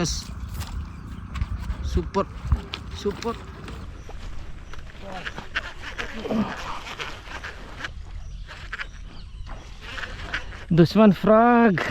Yes super super. దుష్మన్ frog.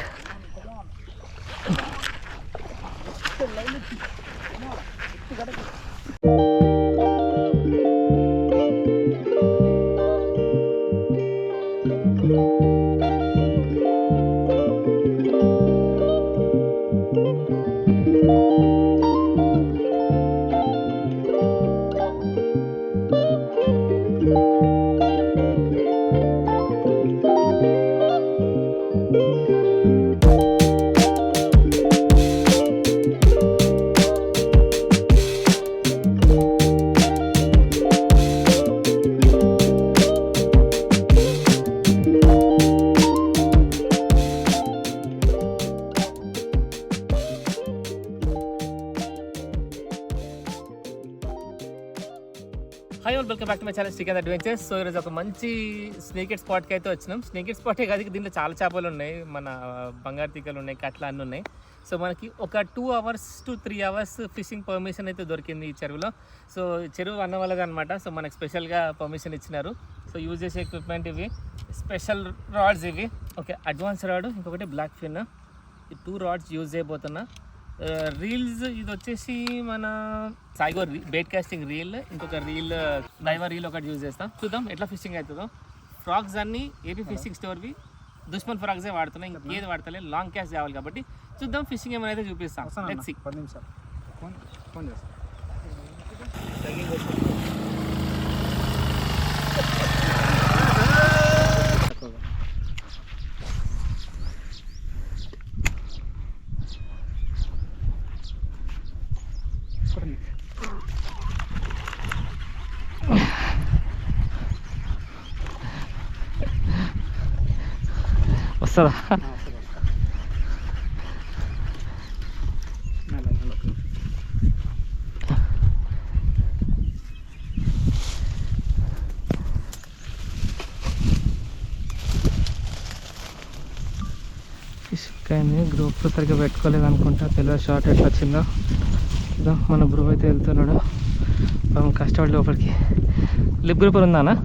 Hi all, welcome back to my channel Srikanth adventures. So ఈరోజు ఒక మంచి స్నేకెడ్ స్పాట్కి అయితే వచ్చినాం. స్నేకెడ్ స్పాటే కాదు, దీంట్లో చాలా చేపలు ఉన్నాయి, మన బంగారు తీగలు ఉన్నాయి, కట్ల అన్నీ ఉన్నాయి. సో మనకి ఒక 2 hours to 3 hours fishing permission అయితే దొరికింది ఈ చెరువులో. సో చెరువు అన్న వాళ్ళది అనమాట. సో మనకు స్పెషల్గా పర్మిషన్ ఇచ్చినారు. సో యూజ్ చేసే ఎక్విప్మెంట్ ఇవి, స్పెషల్ రాడ్స్ ఇవి. ఓకే, అడ్వాన్స్ రాడ్, ఇంకొకటి బ్లాక్ ఫిన్. ఈ 2 rods యూజ్ చేయబోతున్నా. రీల్స్ ఇది వచ్చేసి మన సాయిగో బేట్ కాస్టింగ్ రీల్, ఇంకొక రీల్ డైవర్ రీల్ ఒకటి యూజ్ చేస్తాం. చూద్దాం ఎట్లా ఫిషింగ్ అవుతుందో. ఫ్రాగ్స్ అన్నీ ఏపీ ఫిషింగ్ స్టోర్వి దుష్మన్ ఫ్రాగ్సే వాడుతున్నాయి, ఇంకేది వాడతలే. లాంగ్ క్యాస్ట్ కావాలి కాబట్టి చూద్దాం ఫిషింగ్ ఏమైనా అయితే చూపిస్తాం. Let's see. 10 నిమిషాలు ఫోన్ చేస్తాం. వస్తుందా? ఫిష్ కానీ గ్రూప్ సరిగ్గా పెట్టుకోలేదు అనుకుంటా, తెలియదు షార్ట్ ఎట్లా వచ్చిందో. ఇదో మన బ్రో అయితే వెళ్తున్నాడు కష్టపడి లోపలికి. Lip grouper ఉందానా?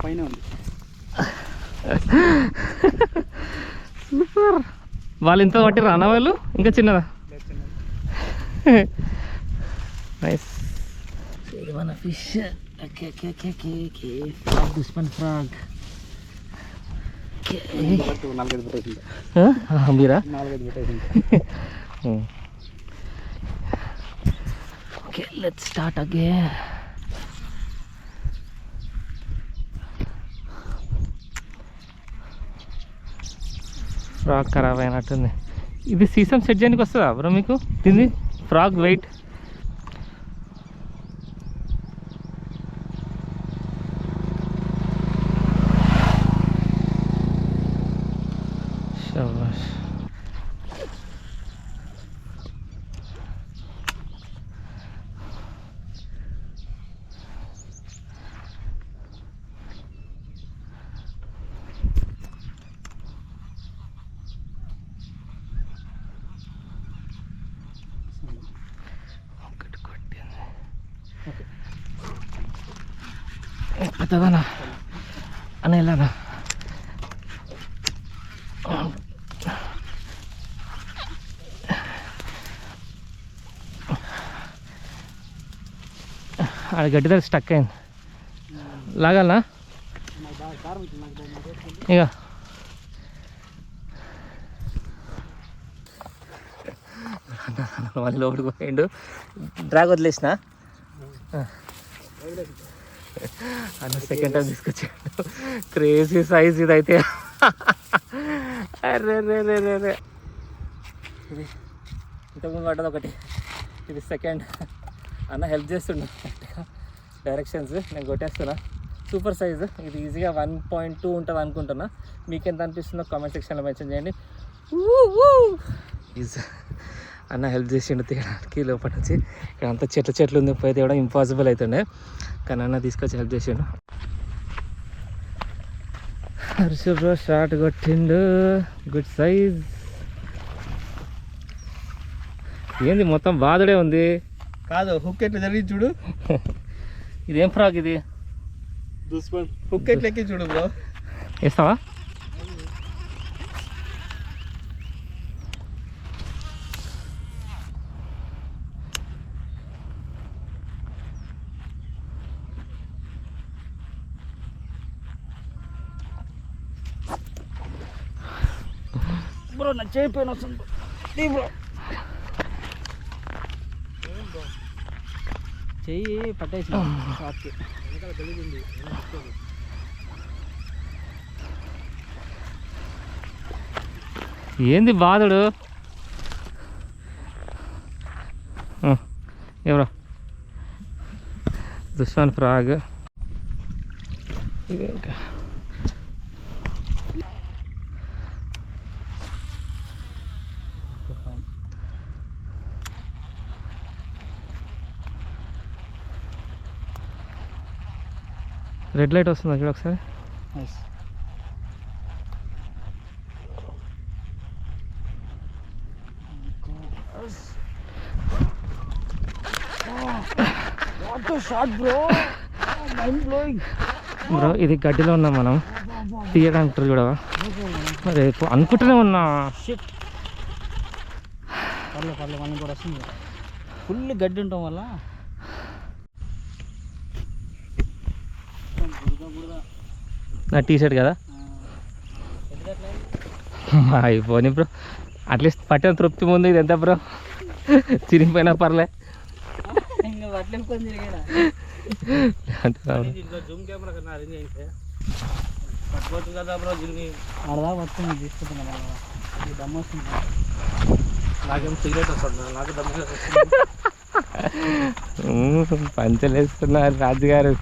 పైన ఉంది. సూపర్. వాళ్ళు ఇంత పట్టి రానా? వాళ్ళు ఇంకా చిన్నదా? నైస్. ఇది మన ఫిష్. దుష్మన్ ఫ్రాగ్. మీరా? Okay, let's start again. Frog ఖరాబ్ అయినట్టుంది. ఇది సీసం సెట్ చేయడానికి వస్తుందా బ్రో మీకు? దీన్ని ఫ్రాగ్ వెయిట్ శభాష్. పెద్దదనా అన్న ఇలానా? అది గడ్డి దగ్గర స్టక్ అయింది. లాగాలనా ఇక? మళ్ళీ లోపలికి పోయిండు. డ్రాగ్ వదిలేసిన అన్న సెకండ్ టైం తీసుకొచ్చాడు. క్రేజీ సైజ్ ఇదైతే. అరే రే రే రే రే. ఇది ఇంతకుముందు పడ్డది ఒకటి, ఇది సెకండ్. అన్న హెల్ప్ చేస్తుండే డైరెక్షన్స్, నేను కొట్టేస్తున్నా. సూపర్ సైజు ఇది. ఈజీగా 1.2 ఉంటుంది అనుకుంటున్నా. మీకు ఎంత అనిపిస్తుందో కామెంట్ సెక్షన్లో మెన్షన్ చేయండి. అన్న హెల్ప్ చేసిండు తీయడానికి లోపల నుంచి. ఇక్కడ అంతా చెట్లు ఉంది, పోయి తేవడం ఇంపాసిబుల్ అవుతుండే, కానీ అన్న తీసుకొచ్చి హెల్ప్ చేసిండు. హర్ష బ్రో షార్ట్ కొట్టిండు, గుడ్ సైజ్. ఏంది మొత్తం బాధడే ఉంది. కాదు హుక్ ఎట్లా జరిగి చూడు. ఇదేం ఫ్రాక్ ఇది? హుక్ ఎట్లా ఎక్కి చూడు బ్రో. వేస్తావా? బ్రో నా చేయిపోయిన వస్తుంది బ్రో. చెయ్యి పట్టేసి షార్ట్కి. ఏంది బాధుడు? ఎవరో దుష్మాన్ ఫ్రాగ్. ఇది ఇంకా రెడ్ లైట్ వస్తుందా చూడ ఒకసారి. బ్రో ఇది గడ్డిలో ఉన్నాం మనం, తీయడానికి చూడవా? మరి అనుకుంటూనే ఉన్నా. పర్లేదు మనం కూడా వస్తుంది. ఫుల్ గడ్డి ఉండటం వల్ల నా టీ షర్ట్ కదా అయిపోయి బ్రో. అట్లీస్ట్ పట్టిన తృప్తి ముందు. ఇది ఎంత బ్రో, చిరిగిపోయినా పర్లే. పంచలేస్తున్నారు రాజుగారు.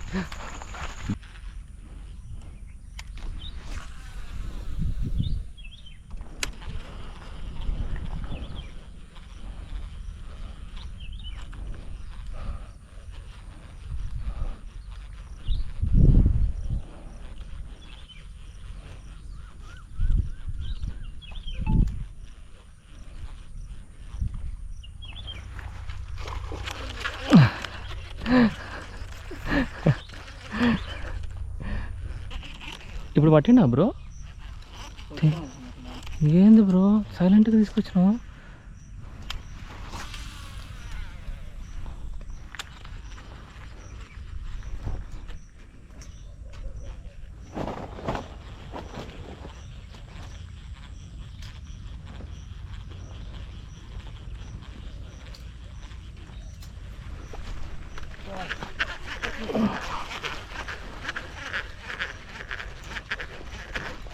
ఇప్పుడు పట్టినా బ్రో? ఏంది బ్రో సైలెంట్గా తీసుకొచ్చినావు?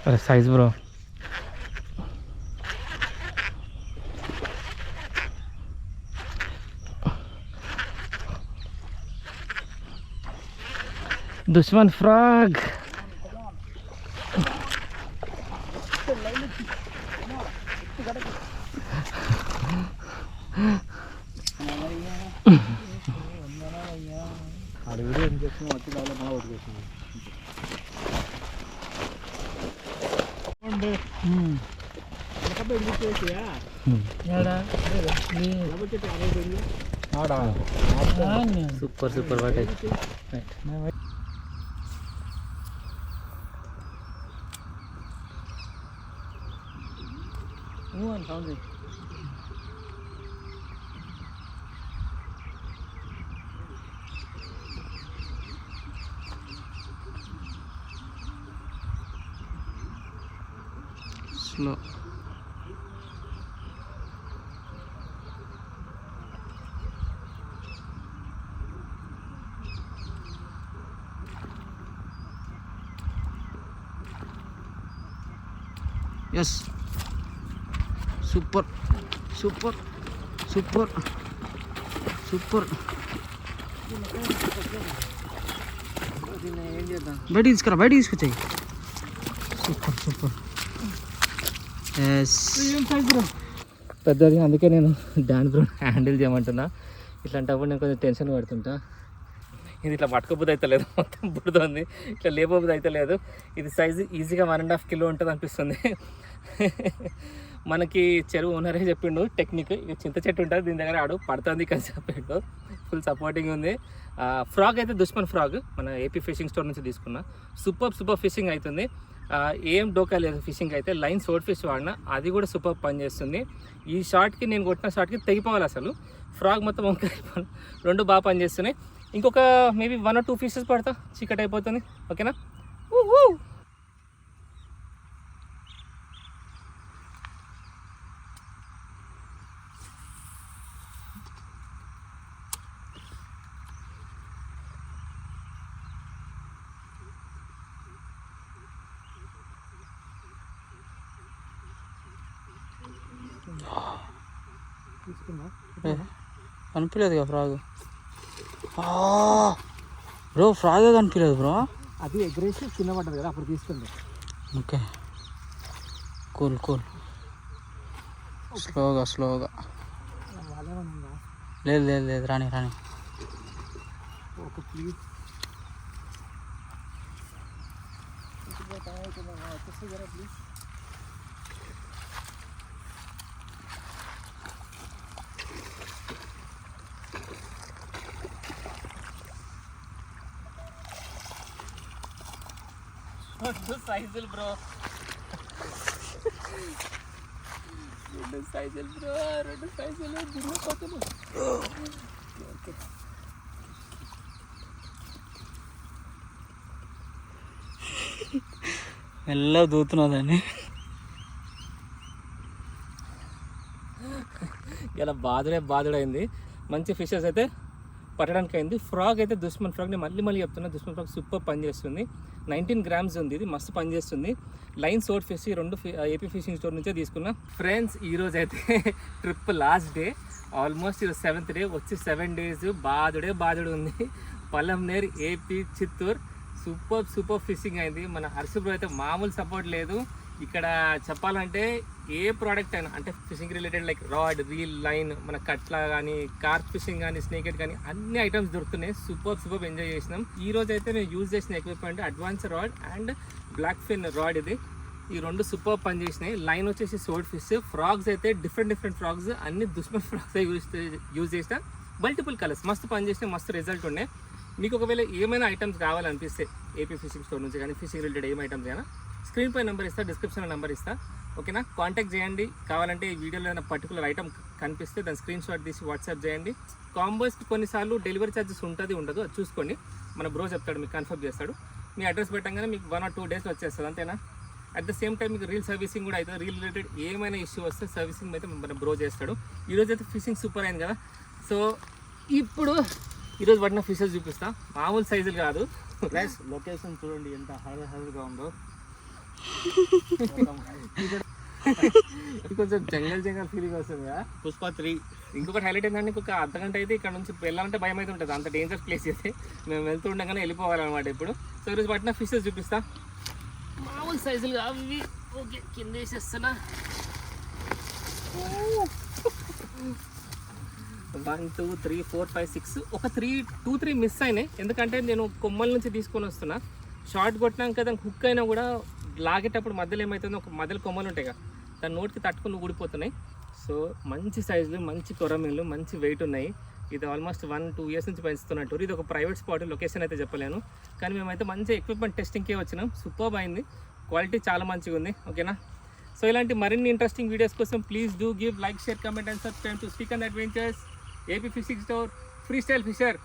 అరే సైజ్ బ్రో. దుష్మన్ frog. Super super what slow. Yes super super super super. బయట తీసుకురా, బయట తీసుకొచ్చాయి. Super super. ఎస్ పెద్దది, అందుకే నేను డాన్ బ్రో హ్యాండిల్ చేయమంటున్నా. ఇట్లాంటప్పుడు నేను కొంచెం టెన్షన్ పడుతుంటా. ఇది ఇట్లా పట్టుకోబుద్ది అయితే లేదు, మొత్తం బుడుతుంది, ఇట్లా లేపబుద్ది అయితే లేదు. ఇది సైజు ఈజీగా 1.5 కిలో ఉంటుంది అనిపిస్తుంది. మనకి చెరువు ఓనరే చెప్పిండు టెక్నిక్, ఇక చింత చెట్టు ఉంటుంది దీని దగ్గర ఆడు పడుతుంది కానీ చెప్పిండు. ఫుల్ సపోర్టింగ్ ఉంది. ఫ్రాగ్ అయితే దుష్మన్ ఫ్రాగ్ మన ఏపీ ఫిషింగ్ స్టోర్ నుంచి తీసుకున్నా. సూపర్ ఫిషింగ్ అవుతుంది. ఏం డోకా లేదు ఫిషింగ్ అయితే. లైన్ సోట్ ఫిష్ వాడినా, అది కూడా సూపర్ పనిచేస్తుంది. ఈ షార్ట్కి నేను కొట్టిన షార్ట్కి తెగిపోవాలి అసలు. ఫ్రాగ్ మొత్తం వంకాయ రెండు బాగా పనిచేస్తున్నాయి. ఇంకొక మేబీ 1 or 2 ఫిషెస్ పడతా, చీకటి అయిపోతుంది. ఓకేనా? కనిపించలేదు ఫ్రాగ్ బ్రో, ఫ్రాగే కనిపించలేదు బ్రో. అది ఎగ్రేసి కింద పడ్డది కదా, అప్పుడు తీసుకుంది. ఓకే, కూల్ స్లోగా. లేదు రాని ఓకే ప్లీజ్. రెండు సైజులు బ్రో, రెండు సైజులు దిగిపోతుంది. ఓకే, మెల్ల దూతున్నదండి. ఇలా బాదుడైంది. మంచి ఫిషెస్ అయితే పట్టడానికి అయింది. ఫ్రాగ్ అయితే దుష్మన్ ఫ్రాగ్, నేను మళ్ళీ చెప్తున్నా, దుష్మన్ ఫ్రాగ్ సూపర్ పనిచేస్తుంది. 19 grams ఉంది, ఇది మస్తు పనిచేస్తుంది. లైన్ సోట్ ఫిష్ రెండు ఏపీ ఫిషింగ్ స్టోర్ నుంచే తీసుకున్నా. ఫ్రెండ్స్, ఈరోజు అయితే ట్రిప్ లాస్ట్ డే, ఆల్మోస్ట్ ఈరోజు 7th డే. వచ్చి 7 days బాదుడు ఉంది. Palamaner, AP, Chittoor super fishing అయింది. మన హర్ష బ్రో అయితే మామూలు సపోర్ట్ లేదు. ఇక్కడ చెప్పాలంటే ఏ ప్రోడక్ట్ అయినా, అంటే fishing related like rod, reel, line, మన కట్ల కానీ, కార్ప్ ఫిషింగ్ కానీ, స్నేకెట్ కానీ అన్ని ఐటమ్స్ దొరుకుతున్నాయి. సూపర్ ఎంజాయ్ చేసినాం. ఈ రోజు అయితే నేను యూజ్ చేసిన equipment advance rod and black fin rod. ఈ రెండు సూపర్ పని చేసినాయి. లైన్ వచ్చేసి సోడ్ ఫిష్. ఫ్రాగ్స్ అయితే డిఫరెంట్ ఫ్రాగ్స్, అన్ని దుష్మన్ ఫ్రాగ్స్ యూజ్ చేసిన. మల్టిపుల్ కలర్స్ మస్తు పని చేసినాయి, మస్తు రిజల్ట్ ఉన్నాయి. మీకు ఒకవేళ ఏమైనా ఐటమ్స్ కావాలనిపిస్తే ఏపీ ఫిషింగ్ స్టోర్ నుంచి కానీ, ఫిషింగ్ రిలేటెడ్ ఏం ఐటమ్స్ అయినా స్క్రీన్ పై నెంబర్ ఇస్తా, డిస్క్రిప్షన్లో నెంబర్ ఇస్తా. ఓకేనా? కాంటాక్ట్ చేయండి. కావాలంటే ఈ వీడియోలో ఏదైనా పర్టికులర్ ఐటమ్ కనిపిస్తే దాని స్క్రీన్ షాట్ తీసి వాట్సాప్ చేయండి. కాంబోస్కి కొన్నిసార్లు డెలివరీ ఛార్జెస్ ఉండదు, అది చూసుకోండి. మన బ్రో చెప్తాడు, మీకు కన్ఫర్మ్ చేస్తాడు. మీ అడ్రస్ పెట్టగానే మీకు 1 or 2 days వచ్చేస్తుంది, అంతేనా? అట్ ద సేమ్ టైం మీకు రీల్ సర్వీసింగ్ కూడా అవుతుంది. రీల్ రిలేటెడ్ ఏమైనా ఇష్యూ వస్తే సర్వీసింగ్ అయితే మన బ్రో చేస్తాడు. ఈరోజు అయితే ఫిషింగ్ సూపర్ అయింది కదా. సో ఇప్పుడు ఈరోజు పడిన ఫిషెస్ చూపిస్తా, మామూలు సైజులు కాదు. ప్లస్ లొకేషన్ చూడండి ఎంత హైగా ఉందో. కొంచెం జంగల్ ఫీలింగ్ వస్తుంది కదా. పుష్ప 3 ఇంకొకటి హైలైట్ ఏంటంటే, ఇంకొక అర్ధగంట అయితే ఇక్కడ నుంచి వెళ్ళాలంటే భయం అయితే ఉంటుంది, అంత డేంజర్ ప్లేస్ అయితే. మేము వెళ్తూ ఉండగానే వెళ్ళిపోవాలన్నమాట ఇప్పుడు. సో ఈరోజు పట్టిన ఫిషెస్ చూపిస్తా, మామూలు సైజులు అవి. ఓకే, కింద వేసేస్తున్నా. 1 2 3 4 5 6 ఒక 2-3 మిస్ అయినాయి. ఎందుకంటే నేను కొమ్మల నుంచి తీసుకొని వస్తున్నా. షార్ట్ కొట్టినాక దానికి హుక్ అయినా కూడా లాగేటప్పుడు మధ్యలో ఏమవుతుందో, ఒక మధ్యలో కొమ్మలు ఉంటాయి కదా, దాని నోటికి తట్టుకుని ఊడిపోతున్నాయి. సో మంచి సైజులు, మంచి కొరమీన్లు, మంచి వెయిట్ ఉన్నాయి. ఇది ఆల్మోస్ట్ 1-2 years నుంచి పెంచుతున్నట్టు. ఇది ఒక ప్రైవేట్ స్పాట్, లొకేషన్ అయితే చెప్పలేను. కానీ మేమైతే మంచి ఎక్విప్మెంట్ టెస్టింగ్కే వచ్చినాం. సూపర్ అయింది, క్వాలిటీ చాలా మంచిగా ఉంది. ఓకేనా? సో ఇలాంటి మరిన్ని ఇంట్రెస్టింగ్ వీడియోస్ కోసం please do give like, share, comment and subscribe to speak and adventures, AP fishing store, free style fissure.